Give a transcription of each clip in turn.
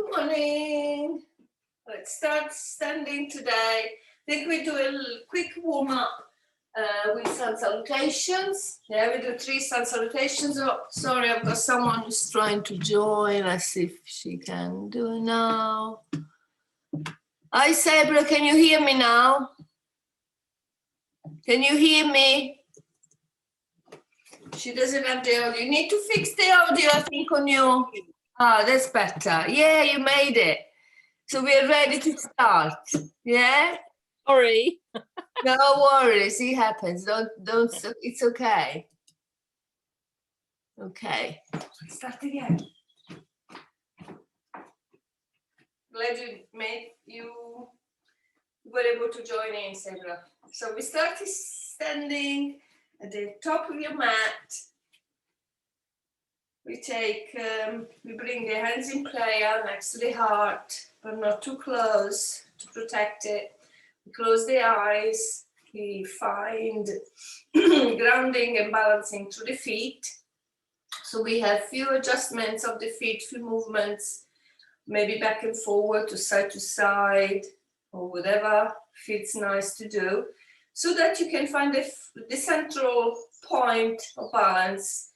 Good morning. Let's start standing today. I think we do a quick warm up with sun salutations. Yeah, we do 3 sun salutations. Oh, sorry, I've got someone who's trying to join. Let's see if she can do it now. Hi, Sabra, can you hear me now? Can you hear me? She doesn't have the audio. You need to fix the audio, I think, on you. Ah, that's better. Yeah, you made it. So we're ready to start. Yeah? Sorry. No worries. It happens. Don't, it's okay. Okay. Let's start again. Glad you were able to join in, Sabra. So we started standing at the top of your mat. We bring the hands in prayer next to the heart, but not too close to protect it. We close the eyes. We find grounding and balancing through the feet. So we have few adjustments of the feet, few movements, maybe back and forward to side, or whatever feels nice to do, so that you can find the central point of balance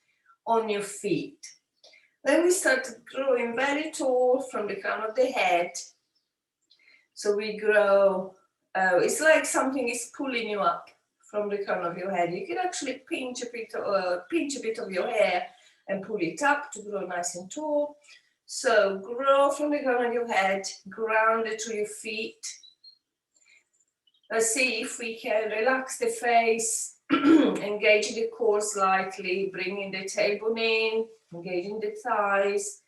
on your feet. Then we start growing very tall from the crown of the head. So we grow, it's like something is pulling you up from the crown of your head. You can actually pinch a bit of your hair and pull it up to grow nice and tall. So grow from the crown of your head, ground it to your feet. Let's see if we can relax the face, engage the core slightly, bringing the tailbone in, engaging the thighs,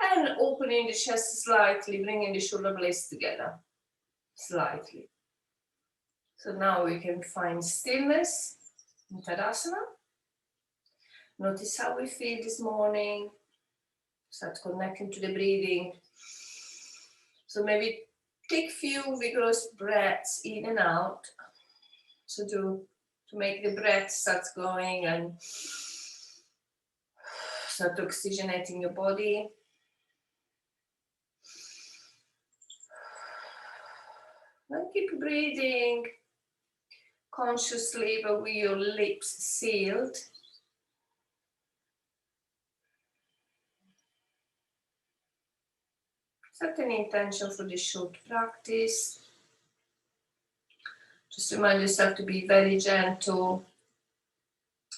and opening the chest slightly, bringing the shoulder blades together slightly. So now we can find stillness in Tadasana. Notice how we feel this morning. Start connecting to the breathing. So maybe take few vigorous breaths in and out. So to make the breath start going and start oxygenating your body. And keep breathing consciously, but with your lips sealed. Set an intention for this short practice. Just remind yourself to be very gentle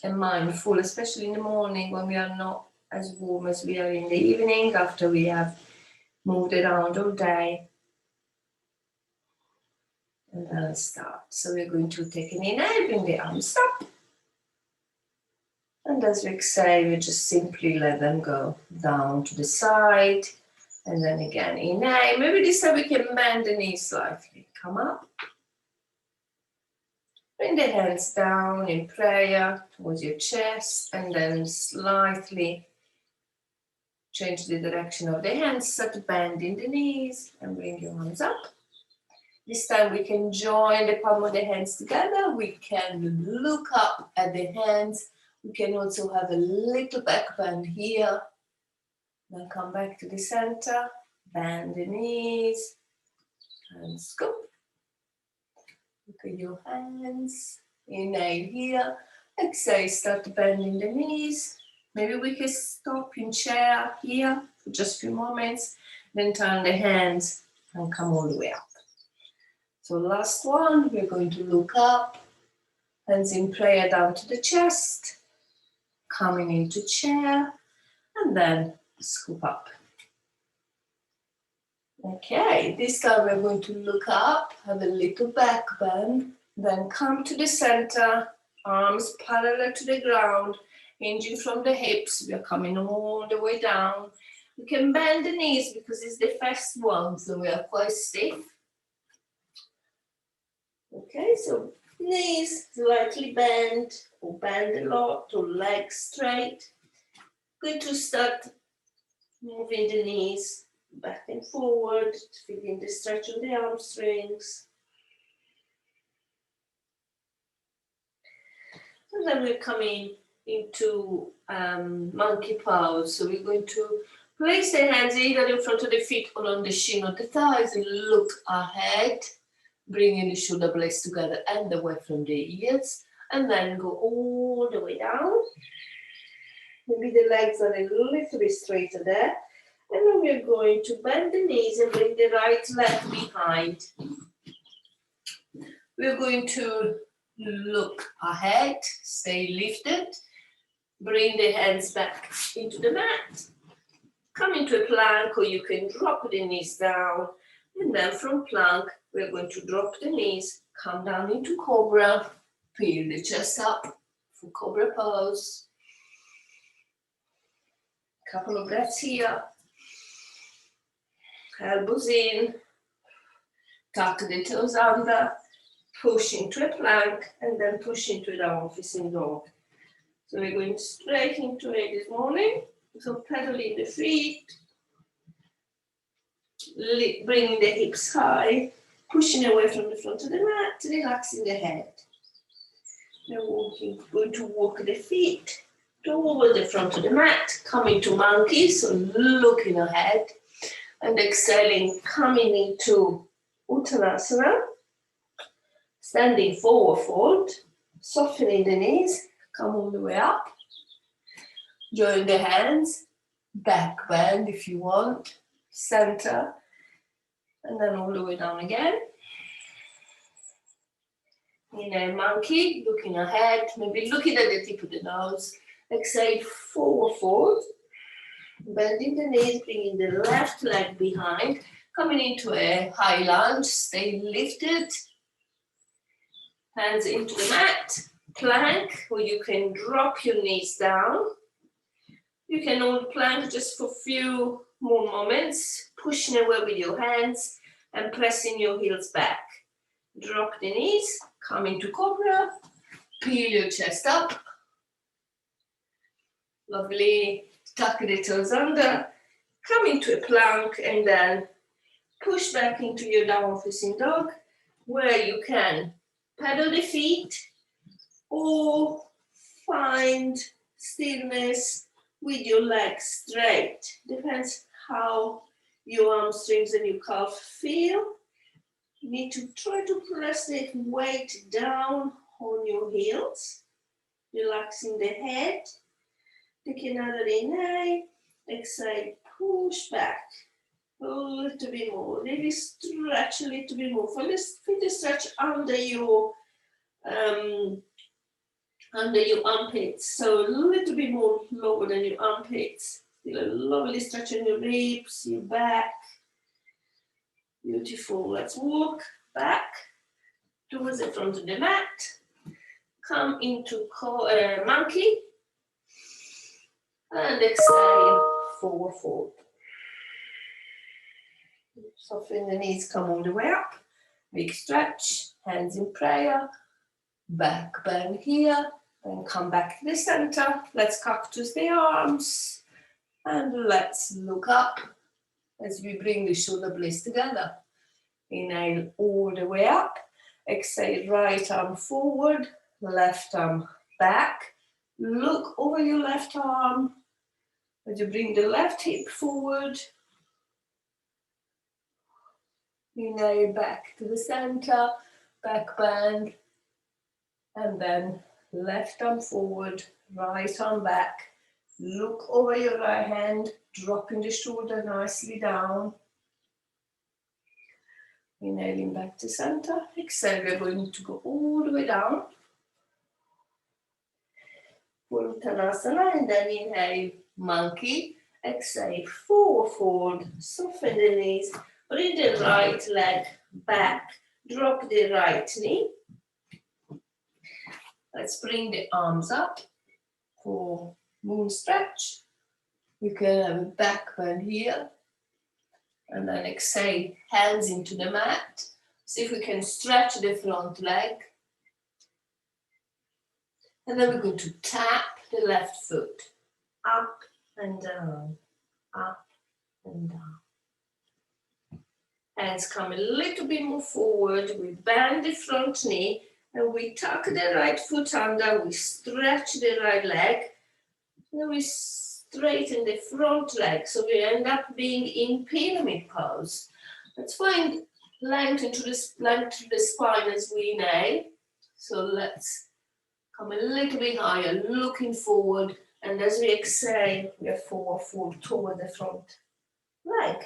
and mindful, especially in the morning when we are not as warm as we are in the evening after we have moved around all day. And then let's start. So we're going to take an inhale, bring the arms up. And as we exhale, we just simply let them go down to the side. And then again, inhale. Maybe this time we can bend the knees slightly. Come up. Bring the hands down in prayer towards your chest. And then slightly change the direction of the hands. Start bending the knees and bring your arms up. This time we can join the palm of the hands together. We can look up at the hands. We can also have a little back bend here. Then come back to the center. Bend the knees. And scoop. Look at your hands. Inhale here. Exhale, start bending the knees. Maybe we can stop in chair here for just a few moments. Then turn the hands and come all the way up. So last one, we're going to look up, hands in prayer down to the chest, coming into chair, and then scoop up. Okay, this time we're going to look up, have a little back bend, then come to the center, arms parallel to the ground, hinging from the hips. We are coming all the way down. We can bend the knees because it's the first one, so we are quite stiff. Okay, so knees slightly bent, or bend a lot, or legs straight. Going to start moving the knees back and forward, feeling the stretch of the hamstrings. And then we're coming into monkey pose. So we're going to Place the hands either in front of the feet or on the shin of the thighs. Look ahead, bringing the shoulder blades together and away from the ears. And then go all the way down. Maybe the legs are a little bit straighter there. And then we're going to bend the knees and bring the right leg behind. We're going to look ahead, stay lifted. Bring the hands back into the mat. Come into a plank, or you can drop the knees down. And then from plank, we're going to drop the knees, come down into cobra, peel the chest up for cobra pose. Couple of breaths here. Elbows in, tuck the toes under, push into a plank, and then push into a downward facing dog. So we're going straight into it this morning. So pedaling the feet, bringing the hips high, pushing away from the front of the mat, relaxing the head. Now going to walk the feet toward the front of the mat, coming to monkey, so looking ahead, and exhaling, coming into Uttanasana, standing forward fold, softening the knees, come all the way up. Join the hands, back bend if you want, center, and then all the way down again. In a monkey, looking ahead, maybe looking at the tip of the nose. Exhale, forward fold, bending the knees, bringing the left leg behind, coming into a high lunge, stay lifted. Hands into the mat, plank, or you can drop your knees down. You can hold plank just for a few more moments, pushing away with your hands and pressing your heels back. Drop the knees, come into cobra, peel your chest up. Lovely, tuck the toes under, come into a plank and then push back into your downward facing dog, where you can pedal the feet or find stillness with your legs straight. Depends how your hamstrings and your calf feel. You need to try to press the weight down on your heels, relaxing the head. Take another inhale, exhale, push back a little bit more. Maybe stretch a little bit more. Feel the stretch under your armpits, so a little bit more lower than your armpits. Feel a lovely stretch in your ribs, your back. Beautiful. Let's walk back towards the front of the mat. Come into monkey. And exhale, forward fold. Soften the knees, come all the way up. Big stretch, hands in prayer. Back bend here. Then come back to the center. Let's cactus the arms. And let's look up as we bring the shoulder blades together. Inhale all the way up. Exhale, right arm forward, left arm back. Look over your left arm as you bring the left hip forward. Inhale back to the center, back bend. And then left arm forward, right arm back. Look over your right hand, dropping the shoulder nicely down. Inhaling back to center. Exhale, we're going to go all the way down. For Uttanasana, and then inhale, monkey. Exhale, forward fold, soften the knees. Bring the right leg back. Drop the right knee. Let's bring the arms up for moon stretch. You can have a back bend here. And then exhale, hands into the mat. See if we can stretch the front leg. And then we're going to tap the left foot. Up and down, up and down. Hands come a little bit more forward. We bend the front knee and we tuck the right foot under. We stretch the right leg. And we straighten the front leg, so we end up being in pyramid pose. Let's find length into the spine as we inhale. So let's come a little bit higher, looking forward, and as we exhale, we are forward fold toward the front leg.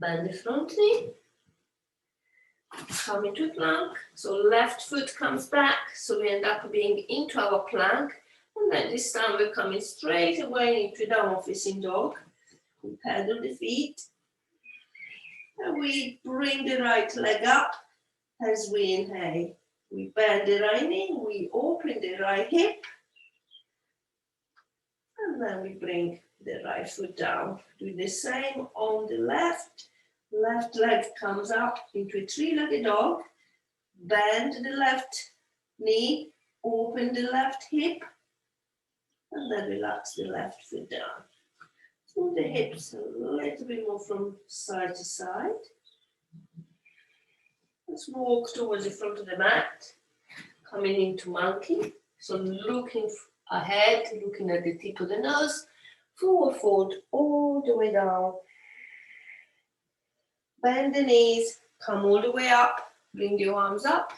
Bend the front knee. Come into plank, so left foot comes back, so we end up being into our plank, and then this time we're coming straight away into downward facing dog. We pedal the feet, and we bring the right leg up as we inhale. We bend the right knee, we open the right hip, and then we bring the right foot down. Do the same on the left. Left leg comes up into a three-legged dog. Bend the left knee, open the left hip, and then relax the left foot down. Move the hips a little bit more from side to side. Let's walk towards the front of the mat, coming into monkey. So looking ahead, looking at the tip of the nose, forward fold all the way down. Bend the knees, come all the way up, bring your arms up.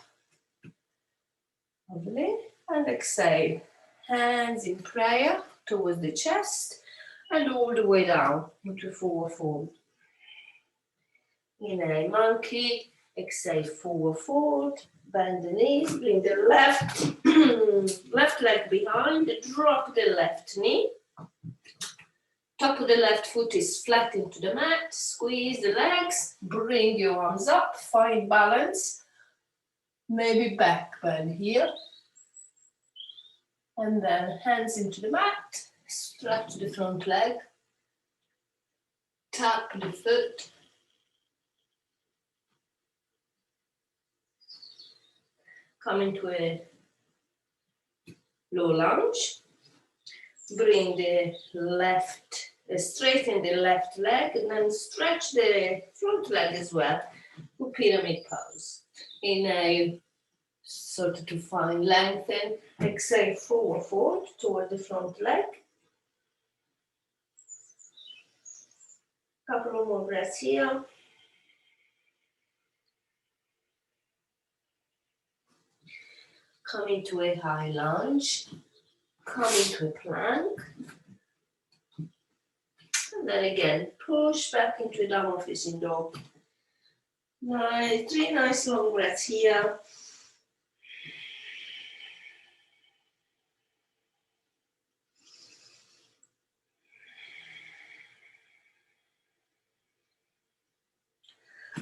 Lovely. And exhale. Hands in prayer towards the chest and all the way down into forward fold. Inhale, monkey. Exhale, forward fold. Bend the knees, bring the left leg behind, drop the left knee. Top of the left foot is flat into the mat. Squeeze the legs, bring your arms up, find balance. Maybe back bend here. And then hands into the mat, stretch the front leg. Tap the foot. Come into a low lunge. Bring the left, straighten the left leg, and then stretch the front leg as well for pyramid pose. Inhale, sort of to find lengthen. Exhale, forward fold toward the front leg. Couple of more breaths here. Come into a high lunge. Come into a plank. And then again, push back into a downward facing dog. Nice, 3 nice long breaths here.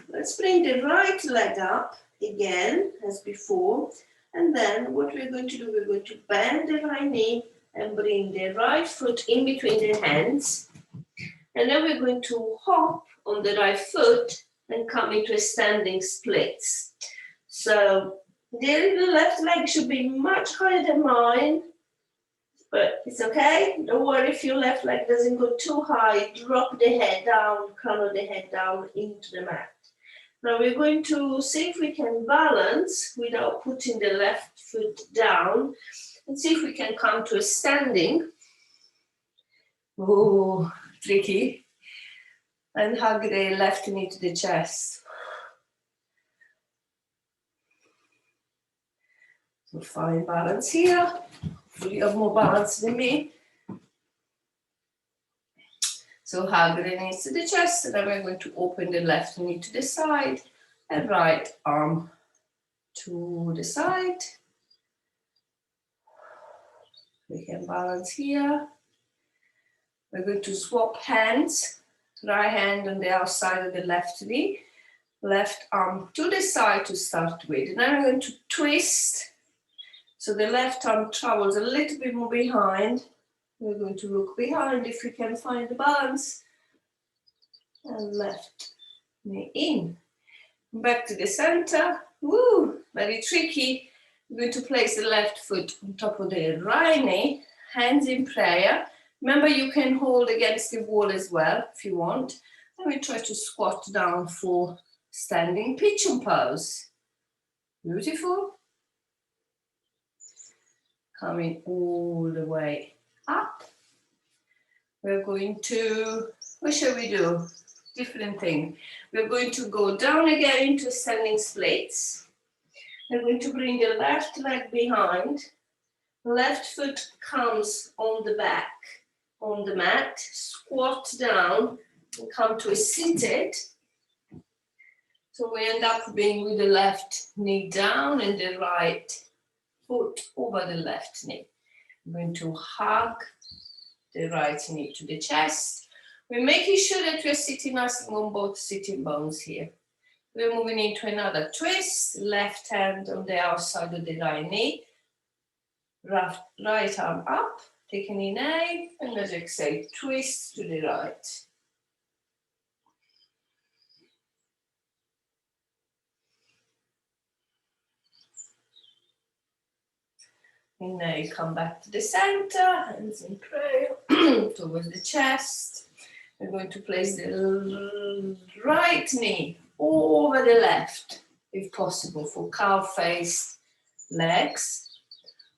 Let's bring the right leg up again as before. And then what we're going to do, we're going to bend the right knee and bring the right foot in between the hands. And then we're going to hop on the right foot and come into a standing splits. So the left leg should be much higher than mine, but it's okay. Don't worry if your left leg doesn't go too high. Drop the head down, crown the head down into the mat. Now we're going to see if we can balance without putting the left foot down and see if we can come to a standing. Oh, tricky. And hug the left knee to the chest. So find balance here. Hopefully you have more balance than me. So hug the knees to the chest, and then we're going to open the left knee to the side and right arm to the side. We can balance here. We're going to swap hands. Right hand on the outside of the left knee. Left arm to the side to start with. And then we're going to twist. So the left arm travels a little bit more behind. We're going to look behind if we can find the balance. And left knee in. Back to the center. Woo, very tricky. We're going to place the left foot on top of the right knee. Hands in prayer. Remember, you can hold against the wall as well if you want. And we try to squat down for standing pigeon pose. Beautiful. coming all the way up. We're going to, what shall we do? Different thing. We're going to go down again into standing splits. We're going to bring the left leg behind. Left foot comes on the back, on the mat. Squat down and come to a seated. So we end up being with the left knee down and the right foot over the left knee. I'm going to hug the right knee to the chest. We're making sure that we're sitting nice on both sitting bones here. We're moving into another twist, left hand on the outside of the right knee. Right arm up, take an inhale, and as exhale, twist to the right. Inhale, come back to the center, hands in prayer towards the chest. We're going to place the right knee over the left, if possible, for cow-faced legs.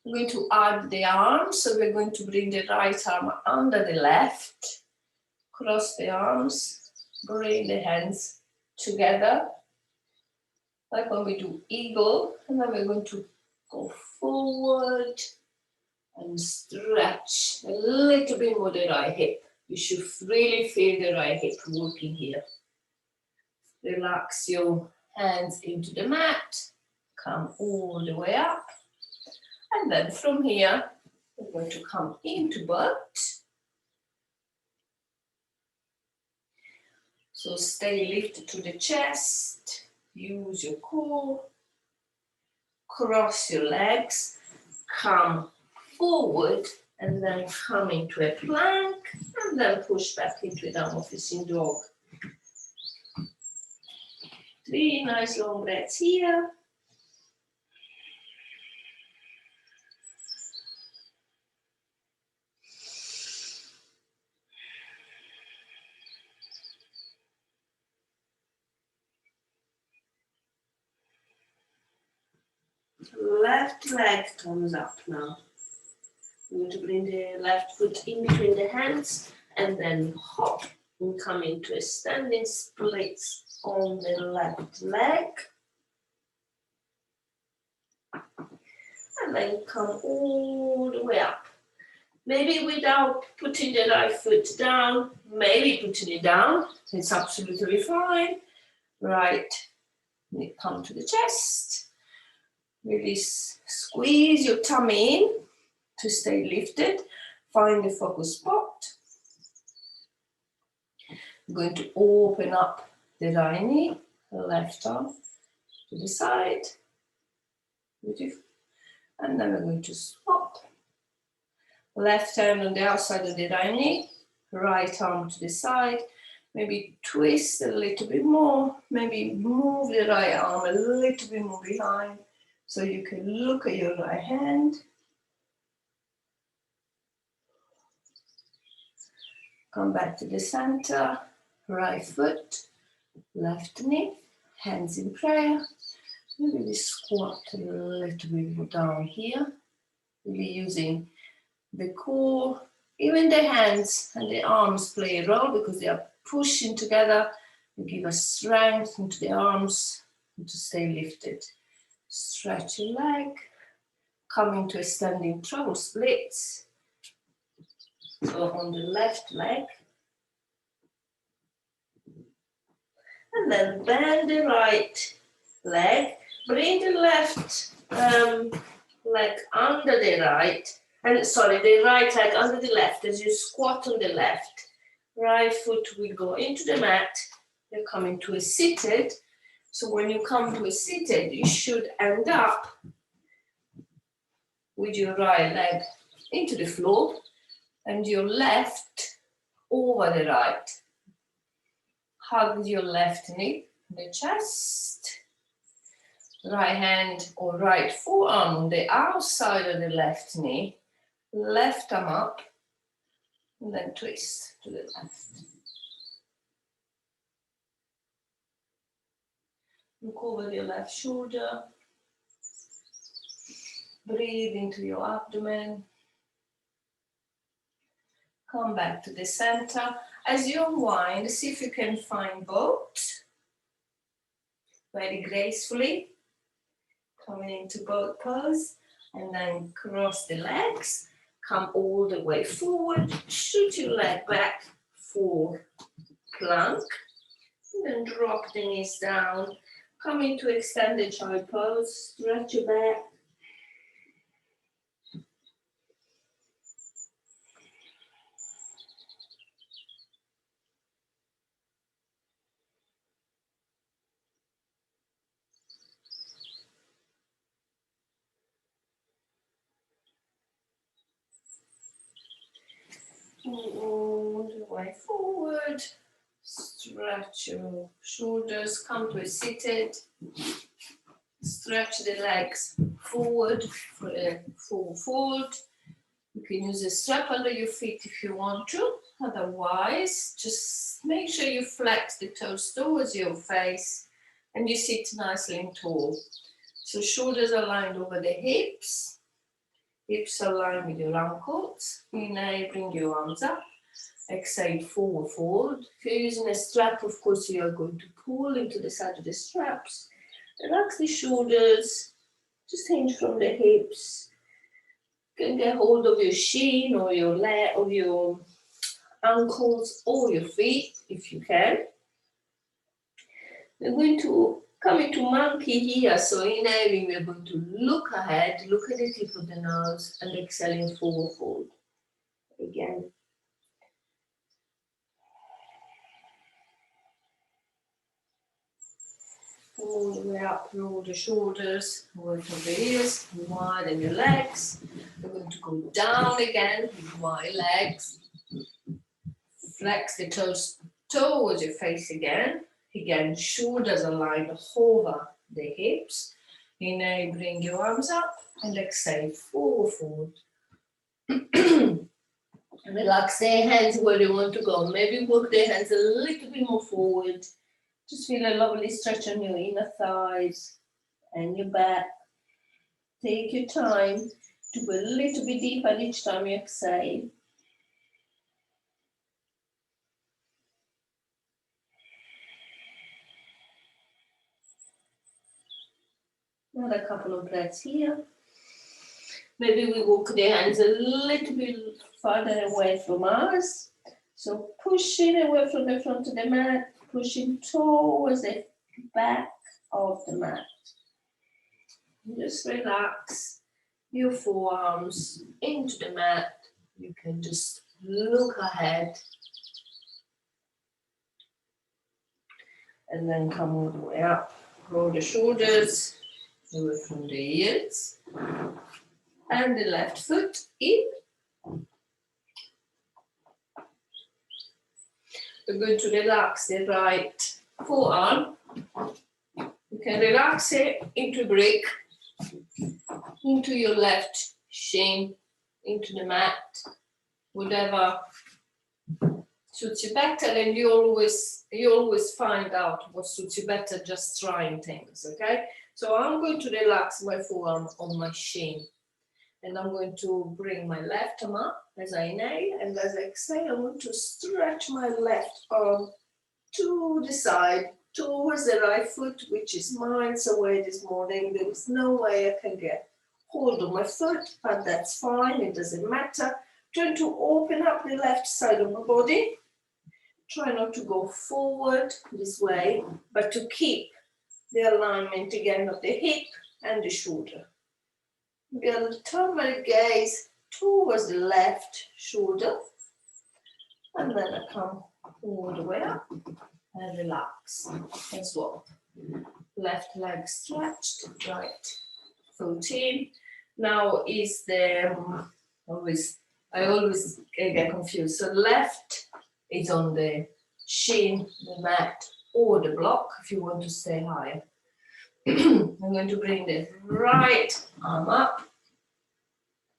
We're going to add the arms, so we're going to bring the right arm under the left, cross the arms, bring the hands together, like when we do eagle, and then we're going to go forward and stretch a little bit more the right hip. You should really feel the right hip working here. Relax your hands into the mat, come all the way up. And then from here, we're going to come into butt. So stay lifted to the chest, use your core, cross your legs, come forward, and then come into a plank, and then push back into a downward facing dog. 3 nice long breaths here. Left leg comes up now. I'm going to bring the left foot in between the hands and then hop and come into a standing splits on the left leg. And then come all the way up. Maybe without putting the right foot down, maybe putting it down, it's absolutely fine. Right, come to the chest. Really squeeze your tummy in to stay lifted. Find the focus spot. I'm going to open up the right knee, left arm to the side. Beautiful. And then we're going to swap. Left hand on the outside of the right knee, right arm to the side. Maybe twist a little bit more. Maybe move the right arm a little bit more behind so you can look at your right hand. Come back to the center, right foot, left knee, hands in prayer. Maybe we squat a little bit more down here. Really using the core, even the hands and the arms play a role because they are pushing together. They give us strength into the arms and to stay lifted. Stretch your leg, come into a standing treble splits. So on the left leg. And then bend the right leg. Bring the left leg under the right. And sorry, the right leg under the left as you squat on the left. Right foot will go into the mat. You come into a seated. So when you come to a seated, you should end up with your right leg into the floor and your left over the right. Hug your left knee, the chest. Right hand or right forearm on the outside of the left knee. Left arm up, and then twist to the left. Look over your left shoulder. Breathe into your abdomen. Come back to the center. As you unwind, see if you can find boat. Very gracefully. Coming into boat pose. And then cross the legs. Come all the way forward. Shoot your leg back for plank. And then drop the knees down. Come into extended child pose. Stretch your back. All the way forward. Stretch your shoulders, come to a seated. Stretch the legs forward for a full fold. You can use a strap under your feet if you want to. Otherwise, just make sure you flex the toes towards your face and you sit nicely and tall. So shoulders are lined over the hips. Hips are lined with your ankles. Inhale, bring your arms up. Exhale, forward fold. If you're using a strap, of course, you are going to pull into the side of the straps. Relax the shoulders. Just hinge from the hips. You can get hold of your shin or your leg or your ankles or your feet if you can. We're going to come into monkey here. So inhaling, we're going to look ahead, look at the tip of the nose, and exhaling, forward fold. Again. All the way up, roll the shoulders, work on the ears, widen your legs. We're going to go down again, wide legs. Flex the toes towards your face again. Again, shoulders aligned over the hips. Inhale, bring your arms up and exhale, forward fold. Relax the hands where you want to go. Maybe work the hands a little bit more forward. Just feel a lovely stretch on your inner thighs and your back. Take your time to go a little bit deeper each time you exhale. Another couple of breaths here. Maybe we walk the hands a little bit farther away from us. So pushing away from the front of the mat, pushing towards the back of the mat. Just relax your forearms into the mat. You can just look ahead. And then come all the way up. Roll the shoulders away from the ears. And the left foot in. We're going to relax the right forearm. You can relax it into break, into your left shin, into the mat, whatever suits you better, and you always find out what suits you better just trying things, okay? So I'm going to relax my forearm on my shin. And I'm going to bring my left arm up as I inhale, and as I exhale, I want to stretch my left arm to the side, towards the right foot, which is miles away this morning. There is no way I can get hold of my foot, but that's fine, it doesn't matter. Trying to open up the left side of my body. Try not to go forward this way, but to keep the alignment again of the hip and the shoulder. We'll turn my gaze towards the left shoulder, and then I come all the way up and relax and swap. Left leg stretched, right foot in. Now is the I always get confused. So left is on the shin, the mat, or the block if you want to stay higher. I'm going to bring the right arm up,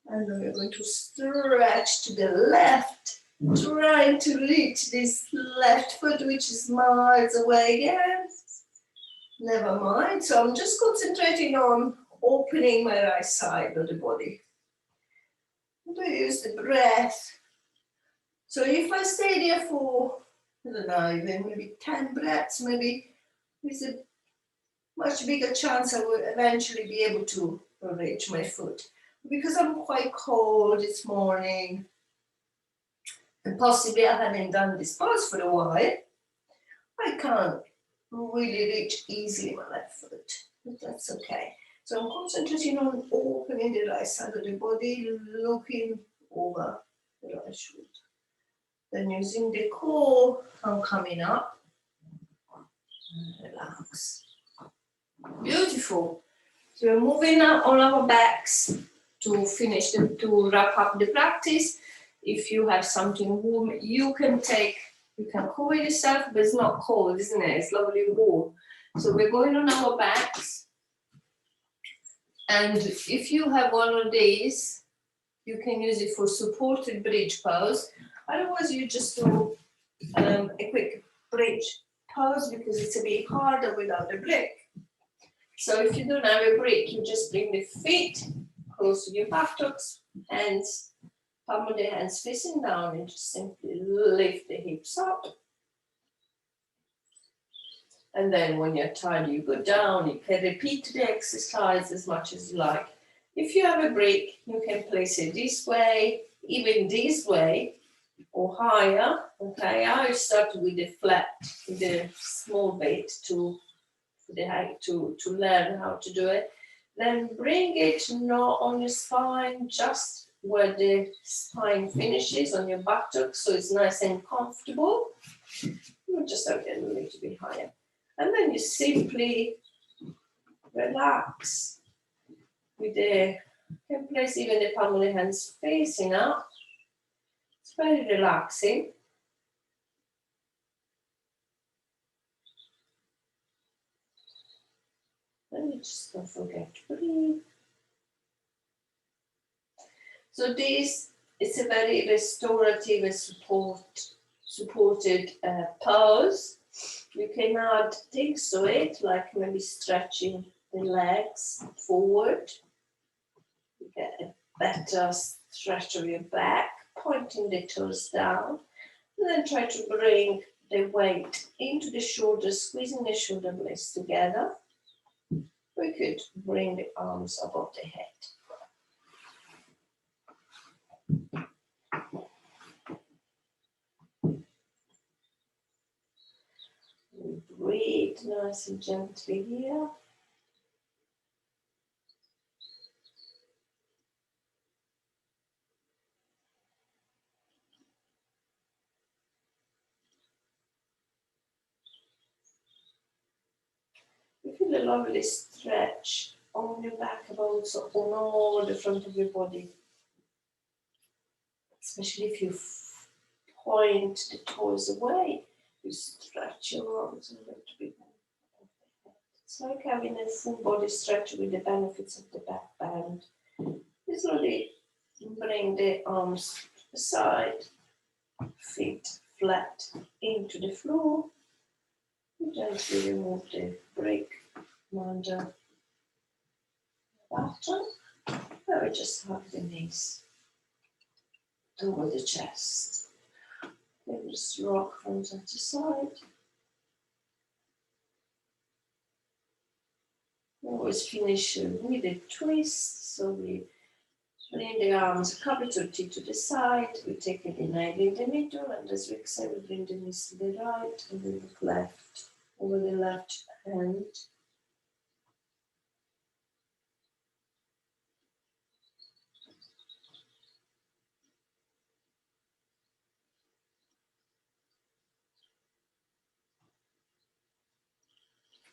and then we're going to stretch to the left, trying to reach this left foot, which is miles away again. Never mind. So I'm just concentrating on opening my right side of the body. I'm going to use the breath. So if I stay there for, I don't know, even maybe 10 breaths, maybe there's a much bigger chance I will eventually be able to reach my foot. Because I'm quite cold this morning, and possibly I haven't done this pose for a while, I can't really reach easily my left foot, but that's okay. So I'm concentrating on opening the right side of the body, looking over the right shoulder. Then using the core, I'm coming up. Relax. Beautiful. So we're moving on our backs to finish to wrap up the practice. If you have something warm, you can cover yourself, but it's not cold, isn't it? It's lovely warm. So we're going on our backs. And if you have one of these, you can use it for supported bridge pose. Otherwise, you just do a quick bridge pose because it's a bit harder without a brick. So if you don't have a brick, you just bring the feet close to your buttocks, hands, palm of the hands facing down, and just simply lift the hips up. And then when you're tired, you go down. You can repeat the exercise as much as you like. If you have a brick, you can place it this way, even this way, or higher. Okay, I start with the flat, with the small bit to learn how to do it. Then bring it not on your spine, just where the spine finishes on your buttocks, so it's nice and comfortable. You just have it a little bit higher. And then you simply relax with you can place even the palm of the hands facing up. It's very relaxing. And you just don't forget to breathe. So this is a very restorative and supported pose. You can add things to it, like maybe stretching the legs forward. You get a better stretch of your back, pointing the toes down, and then try to bring the weight into the shoulders, squeezing the shoulder blades together. We could bring the arms above the head. Breathe nice and gently here. You feel a lovely stretch on your back, but also on all the front of your body. Especially if you point the toes away, you stretch your arms a little bit more. It's like having a full body stretch with the benefits of the back bend. You slowly bring the arms to the side, feet flat into the floor. Gently remove the brick under the bottom. Now we just hug the knees over the chest. Then just rock from side to side. We always finish with a twist, so we bring the arms a couple to the side. We take it in the middle, and as we exhale, we bring the knees to the right, and then look left over the left hand.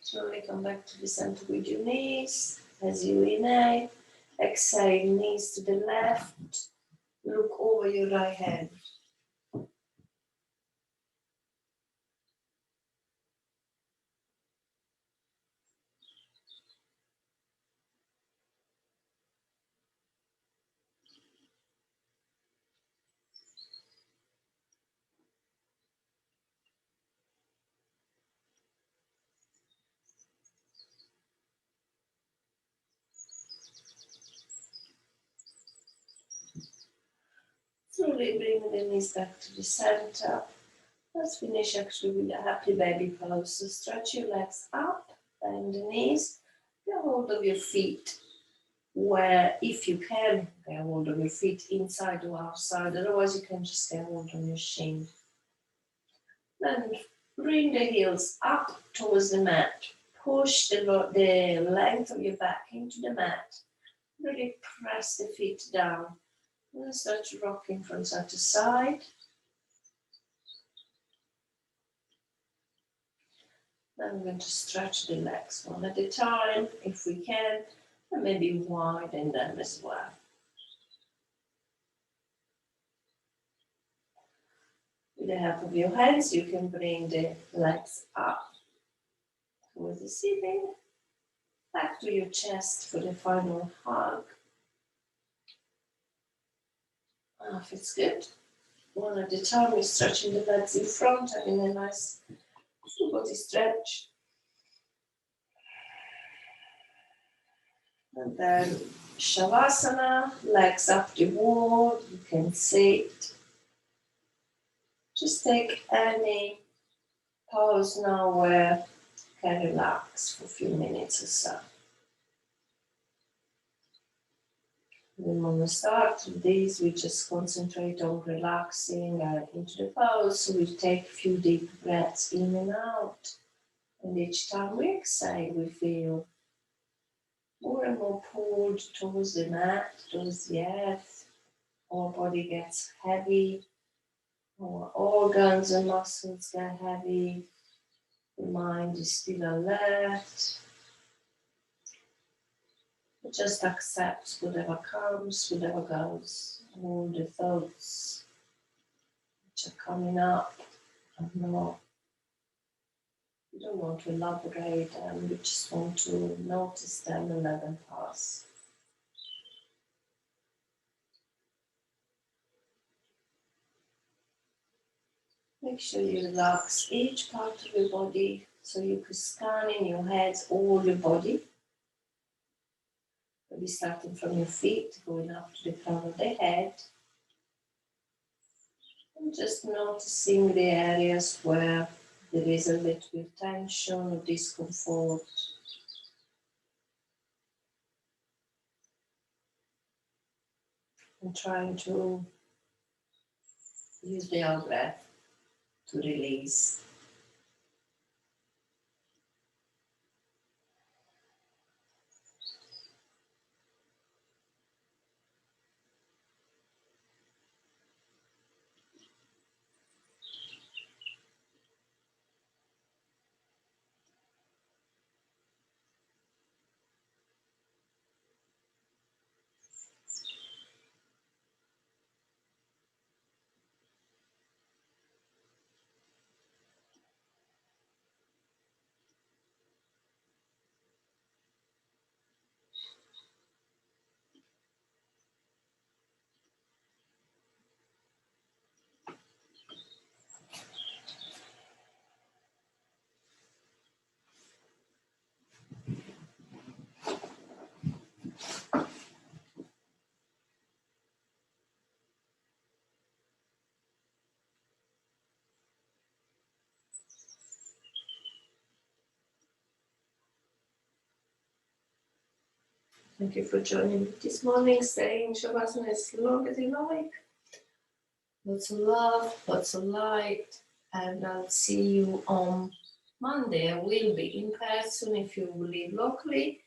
Slowly come back to the center with your knees. As you inhale, exhale, knees to the left. Look over your right hand. Slowly bring the knees back to the center. Let's finish actually with a happy baby pose. So stretch your legs up, bend the knees, get hold of your feet where, if you can, get hold of your feet inside or outside. Otherwise, you can just get hold on your shin. Then bring the heels up towards the mat. Push the length of your back into the mat. Really press the feet down. And start rocking from side to side. Then I'm going to stretch the legs one at a time, if we can, and maybe widen them as well. With the help of your hands, you can bring the legs up towards the ceiling, back to your chest for the final hug. Feels good. One at a time, you're stretching the legs in front, having a nice full body stretch. And then Shavasana, legs up the wall, you can sit. Just take any pose now where you can relax for a few minutes or so. When we start with this, we just concentrate on relaxing into the pose. So we take a few deep breaths in and out. And each time we exhale, we feel more and more pulled towards the mat, towards the earth. Our body gets heavy. Our organs and muscles get heavy. The mind is still alert. Just accept whatever comes, whatever goes, all the thoughts which are coming up. No, you don't want to elaborate them, you just want to notice them and let them pass. Make sure you relax each part of your body so you can scan in your head all your body. Maybe starting from your feet, going up to the crown of the head. And just noticing the areas where there is a little bit of tension or discomfort. And trying to use the out breath to release. Thank you for joining me this morning. Stay in Shavasana as long as you like. Lots of love, lots of light, and I'll see you on Monday. I will be in person if you live locally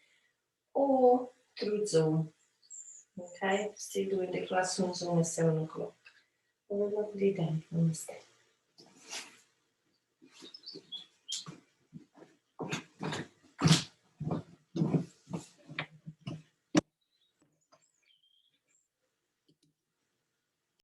or through Zoom. Okay, still doing the classroom Zoom at 7 o'clock. Have a lovely day. Namaste.